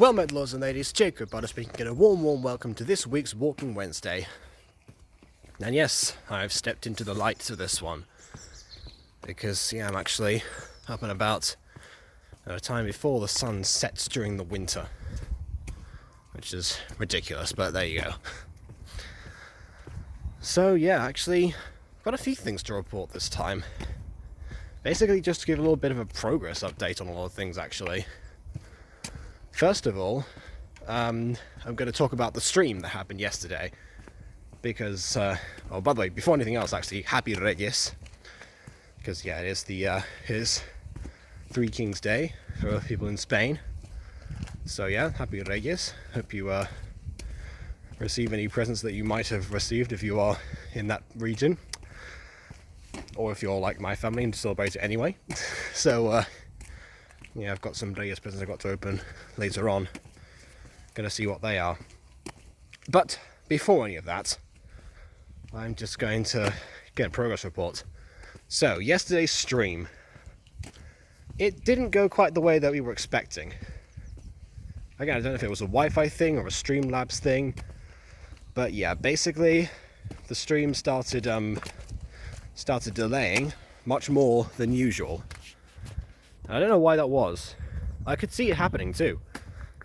Well met, lords and ladies, Jacob Butter speaking, and a warm welcome to this week's Walking Wednesday. And yes, I've stepped into the light for this one, because I'm actually up and about at a time before the sun sets during the winter, which is ridiculous, but there you go. So actually, got a few things to report this time. Basically just to give a little bit of a progress update on a lot of things, actually. First of all, I'm going to talk about the stream that happened yesterday, because, by the way, before anything else, actually, Happy Reyes, because it is Three Kings Day for people in Spain. So Happy Reyes. Hope you receive any presents that you might have received if you are in that region, or if you're like my family and celebrate it anyway. So I've got some Reyes presents I've got to open later on. Gonna see what they are. But before any of that, I'm just going to get a progress report. So yesterday's stream, it didn't go quite the way that we were expecting. Again, I don't know if it was a Wi-Fi thing or a Streamlabs thing, but basically the stream started delaying much more than usual. I don't know why that was. I could see it happening too.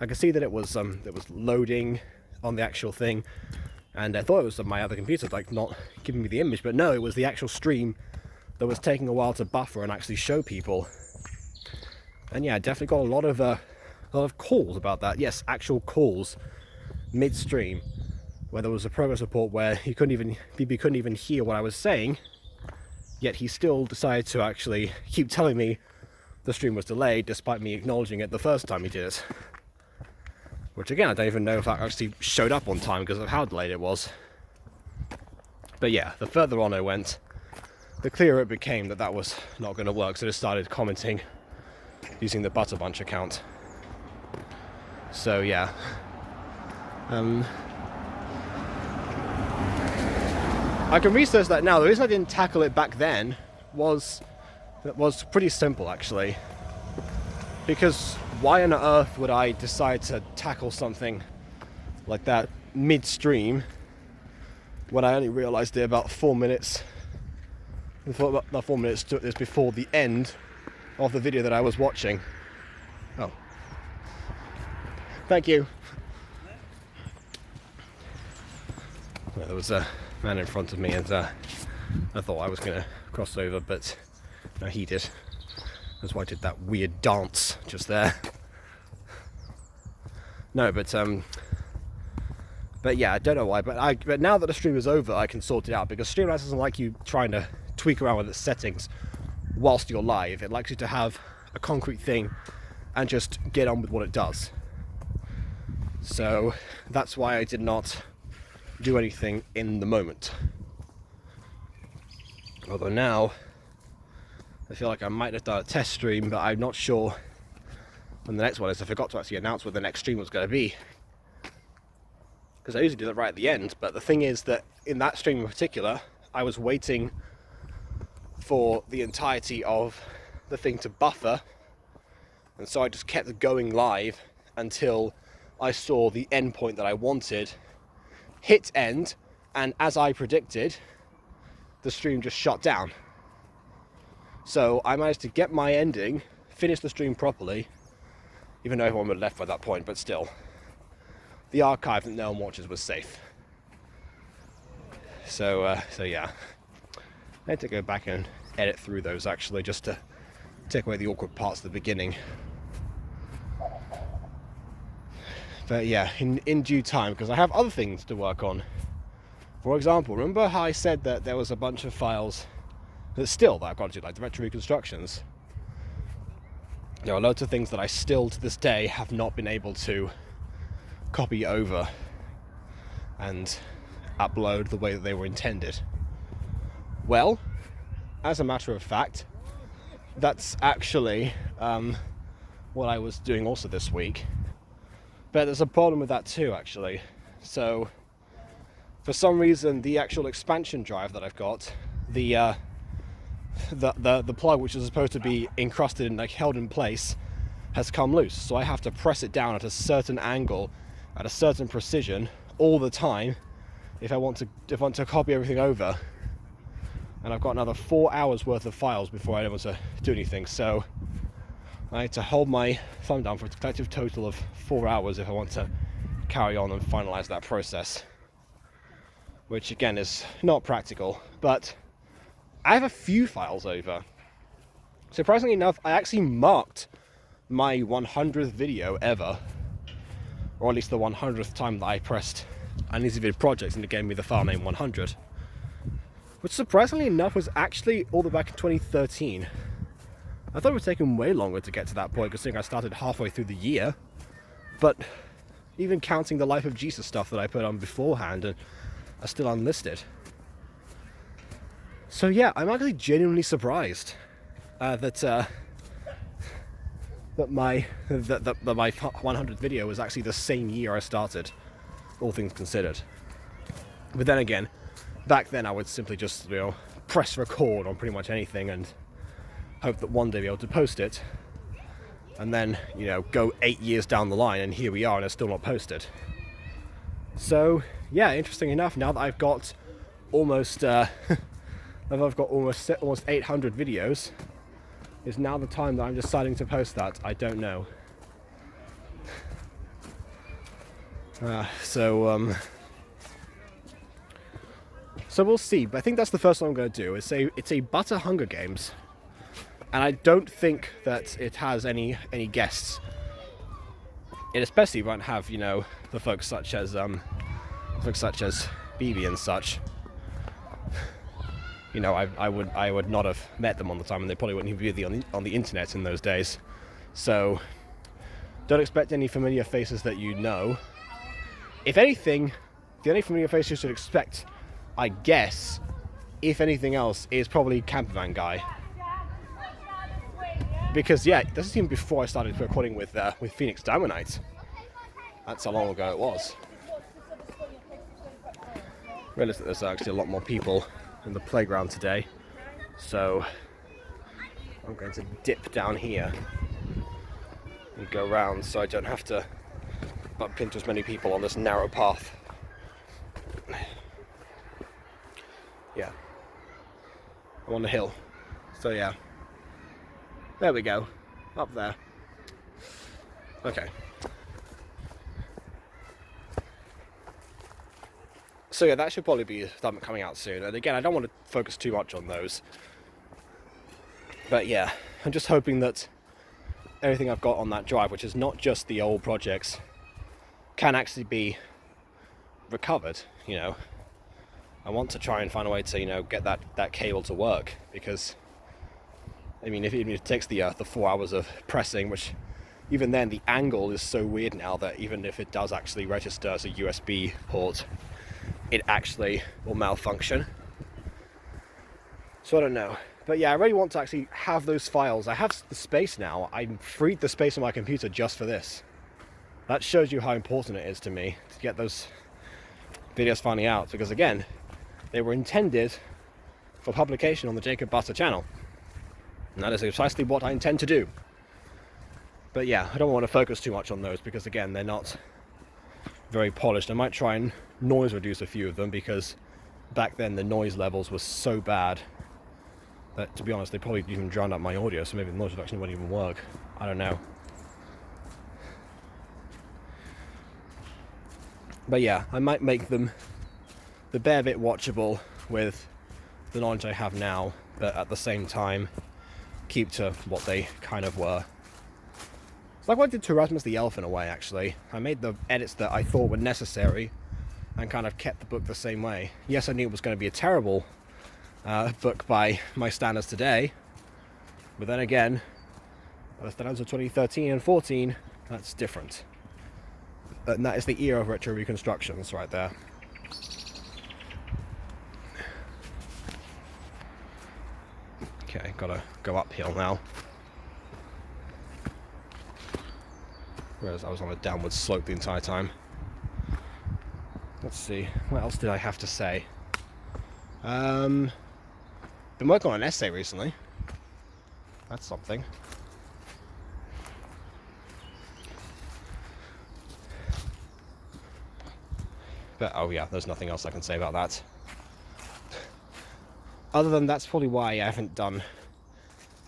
I could see that it was loading on the actual thing, and I thought it was my other computer not giving me the image, but no, it was the actual stream that was taking a while to buffer and actually show people. And I definitely got a lot of calls about that. Yes, actual calls mid-stream, where there was a progress report where BB couldn't even hear what I was saying, yet he still decided to actually keep telling me the stream was delayed, despite me acknowledging it the first time he did it. Which again, I don't even know if that actually showed up on time because of how delayed it was. But the further on I went, the clearer it became that was not going to work, so I just started commenting using the Butter Bunch account. So I can research that now. The reason I didn't tackle it back then was pretty simple, actually. Because why on earth would I decide to tackle something like that midstream when I only realised it about 4 minutes? About 4 minutes is before the end of the video that I was watching. Oh, thank you. Well, there was a man in front of me, and I thought I was going to cross over, but no, he did. That's why I did that weird dance just there. No, but I don't know why. But now that the stream is over, I can sort it out, because Streamlabs doesn't like you trying to tweak around with its settings whilst you're live. It likes you to have a concrete thing and just get on with what it does. So that's why I did not do anything in the moment. Although now I feel like I might have done a test stream, but I'm not sure when the next one is. I forgot to actually announce what the next stream was going to be, because I usually do that right at the end. But the thing is that in that stream in particular, I was waiting for the entirety of the thing to buffer, and so I just kept going live until I saw the end point that I wanted, hit end, and as I predicted, the stream just shut down. So I managed to get my ending, finish the stream properly, even though everyone had left by that point, but still, the archive that no one watches was safe. So I had to go back and edit through those, actually, just to take away the awkward parts at the beginning. But in due time, because I have other things to work on. For example, remember how I said that there was a bunch of files that I've got to do, like the retro reconstructions? There are loads of things that I still to this day have not been able to copy over and upload the way that they were intended. Well, as a matter of fact, that's actually what I was doing also this week. But there's a problem with that too, actually. So for some reason, the actual expansion drive that I've got, the plug which is supposed to be encrusted and held in place, has come loose. So I have to press it down at a certain angle, at a certain precision, all the time, if I want to copy everything over. And I've got another 4 hours worth of files before I'm able to do anything. So I need to hold my thumb down for a collective total of 4 hours if I want to carry on and finalize that process. Which again is not practical, but I have a few files over. Surprisingly enough, I actually marked my 100th video ever, or at least the 100th time that I pressed an EasyVid project and it gave me the file name 100, which surprisingly enough was actually all the way back in 2013. I thought it would take way longer to get to that point, considering I started halfway through the year, but even counting the Life of Jesus stuff that I put on beforehand and are still unlisted. So yeah, I'm actually genuinely surprised that my 100th video was actually the same year I started, all things considered. But then again, back then I would simply just, press record on pretty much anything and hope that one day be able to post it. And then, go 8 years down the line and here we are and it's still not posted. So, yeah, interesting enough, now that I've got almost 800 videos, is now the time that I'm deciding to post that? I don't know. So we'll see. But I think that's the first one I'm going to do. It's a Butter Hunger Games, and I don't think that it has any guests. It especially won't have the folks such as BB and such. I would not have met them on the time, and they probably wouldn't even be on the internet in those days. So don't expect any familiar faces that you know. If anything, the only familiar face you should expect, I guess, if anything else, is probably Campervan Guy. Because yeah, this is even before I started recording with Phoenix Diamondite. That's how long ago it was. Realised that there's actually a lot more people in the playground today, so I'm going to dip down here and go around so I don't have to bump into as many people on this narrow path. Yeah, I'm on the hill, so yeah, there we go, up there. Okay. So yeah, that should probably be coming out soon. And again, I don't want to focus too much on those. But yeah, I'm just hoping that everything I've got on that drive, which is not just the old projects, can actually be recovered, I want to try and find a way to, get that cable to work, because, I mean, if it takes the 4 hours of pressing, which even then the angle is so weird now that even if it does actually register as a USB port, it actually will malfunction. So I don't know. But yeah, I really want to actually have those files. I have the space now. I freed the space on my computer just for this. That shows you how important it is to me to get those videos finally out. Because again, they were intended for publication on the Jacob Butter channel. And that is precisely what I intend to do. But yeah, I don't want to focus too much on those because again, they're not very polished. I might try and noise reduce a few of them because back then the noise levels were so bad that, to be honest, they probably even drowned out my audio, so maybe the noise reduction wouldn't even work. I don't know. But yeah, I might make them the bare bit watchable with the knowledge I have now, but at the same time keep to what they kind of were. It's like what I did to Erasmus the Elf in a way, actually. I made the edits that I thought were necessary and kind of kept the book the same way. Yes, I knew it was going to be a terrible book by my standards today, but then again, by the standards of 2013 and 14, that's different. And that is the era of retro reconstructions right there. Okay, gotta go uphill now. Whereas I was on a downward slope the entire time. Let's see, what else did I have to say? Been working on an essay recently. That's something. But oh yeah, there's nothing else I can say about that. Other than that's probably why I haven't done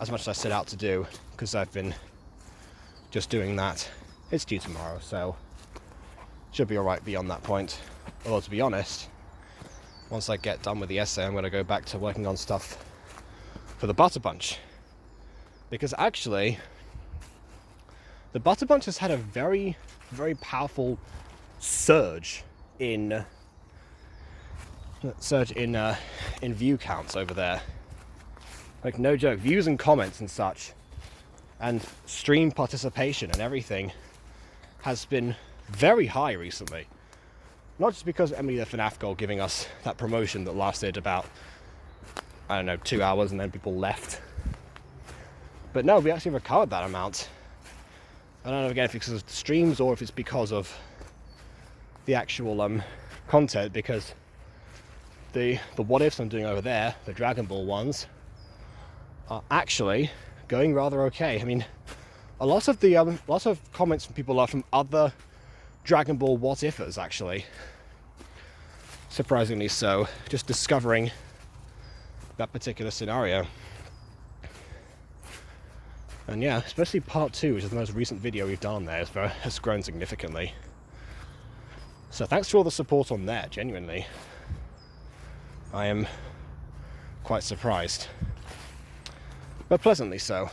as much as I set out to do, because I've been just doing that. It's due tomorrow, so should be alright beyond that point. Although to be honest, once I get done with the essay, I'm going to go back to working on stuff for the Butter Bunch. Because actually, the Butter Bunch has had a very, very powerful surge in view counts over there. Like, no joke, views and comments and such, and stream participation and everything has been very high recently. Not just because of Emily the FNAF Girl giving us that promotion that lasted about, I don't know, 2 hours and then people left. But no, we actually recovered that amount. I don't know again if it's because of the streams or if it's because of the actual content, because the what ifs I'm doing over there, the Dragon Ball ones, are actually going rather okay. I mean, a lot of comments from people are from other Dragon Ball what ifers actually. Surprisingly so, just discovering that particular scenario. And yeah, especially part 2, which is the most recent video we've done on there, has grown significantly. So thanks for all the support on there, genuinely. I am quite surprised. But pleasantly so.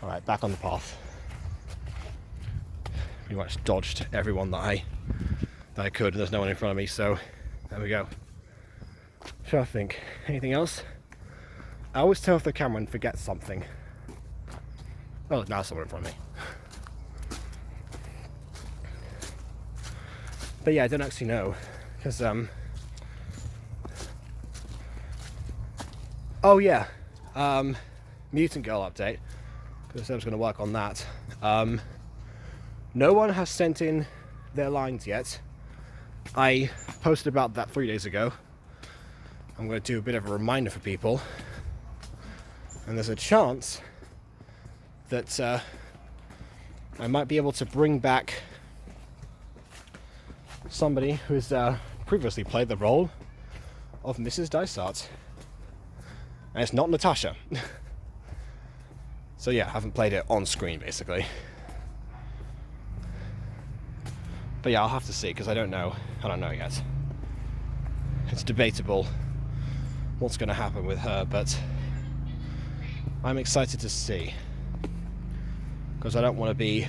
Alright, back on the path. Pretty much dodged everyone that I could, and there's no one in front of me, so there we go. Trying to think. Anything else? I always turn off the camera and forget something. Oh, now someone in front of me. But yeah, I don't actually know, because oh yeah, Mutant Girl update, because I was going to work on that. No one has sent in their lines yet. I posted about that 3 days ago. I'm going to do a bit of a reminder for people, and there's a chance that I might be able to bring back somebody who's previously played the role of Mrs. Dysart. And it's not Natasha. So yeah, I haven't played it on screen basically. But yeah, I'll have to see, because I don't know yet. It's debatable what's going to happen with her, but I'm excited to see. Because I don't want to be,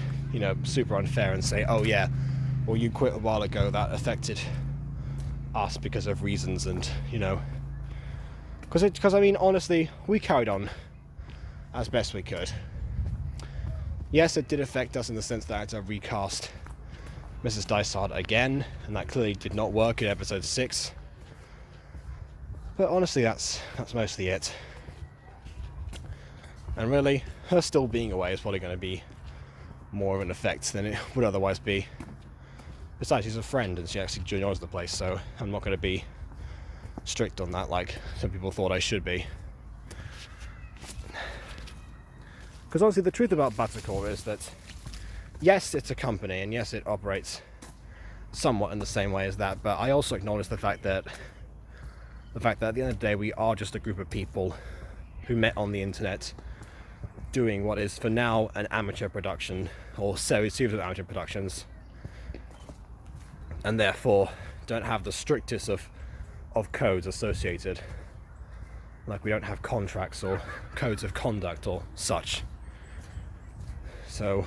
super unfair and say, oh yeah, well you quit a while ago, that affected us because of reasons, and, Because, I mean, honestly, we carried on as best we could. Yes, it did affect us in the sense that I had to recast Mrs. Dysart again, and that clearly did not work in episode 6. But honestly, that's mostly it. And really, her still being away is probably going to be more of an effect than it would otherwise be. Besides, she's a friend and she actually joins the place, so I'm not going to be strict on that like some people thought I should be. Because honestly, the truth about Buttercore is that yes, it's a company, and yes, it operates somewhat in the same way as that, but I also acknowledge the fact that at the end of the day, we are just a group of people who met on the internet doing what is, for now, an amateur production, or series of amateur productions, and therefore don't have the strictest of codes associated. Like, we don't have contracts or codes of conduct or such. So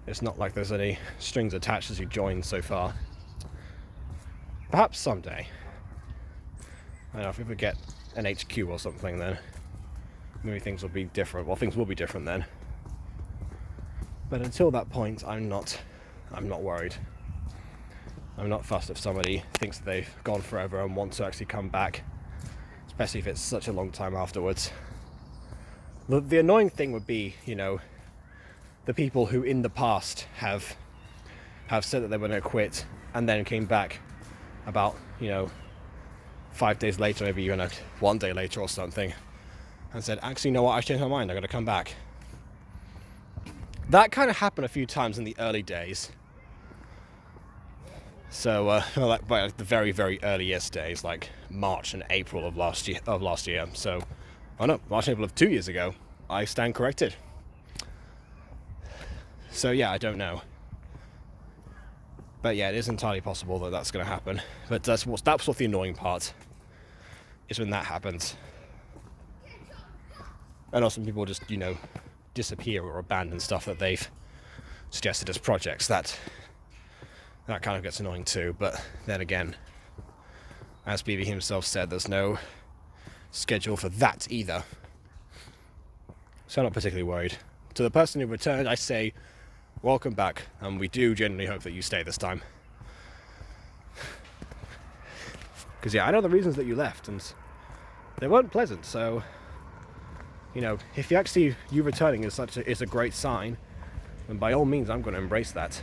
it's not like there's any strings attached as you join so far. Perhaps someday. I don't know, if we ever get an HQ or something, then maybe things will be different. Well, things will be different then. But until that point, I'm not worried. I'm not fussed if somebody thinks that they've gone forever and want to actually come back, especially if it's such a long time afterwards. The annoying thing would be, the people who in the past have said that they were going to quit and then came back about, 5 days later, maybe even 1 day later or something, and said, actually, you know what, I changed my mind, I'm going to come back. That kind of happened a few times in the early days. So, like by the very, very earliest days, like March and April of last year. So, oh no, March and April of 2 years ago. I stand corrected. So yeah, I don't know. But yeah, it is entirely possible that that's going to happen. But that's what's the annoying part, is when that happens. And also people just, disappear or abandon stuff that they've suggested as projects. That kind of gets annoying too. But then again, as BB himself said, there's no schedule for that either. So I'm not particularly worried. To the person who returned, I say, welcome back, and we do genuinely hope that you stay this time. Because yeah, I know the reasons that you left, and they weren't pleasant. So, if you returning is a great sign, then by all means, I'm going to embrace that.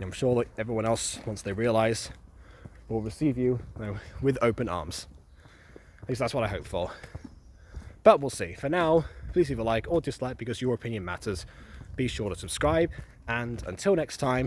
I'm sure that everyone else, once they realise, will receive you with open arms. At least that's what I hope for. But we'll see. For now, please leave a like or dislike because your opinion matters. Be sure to subscribe, and until next time,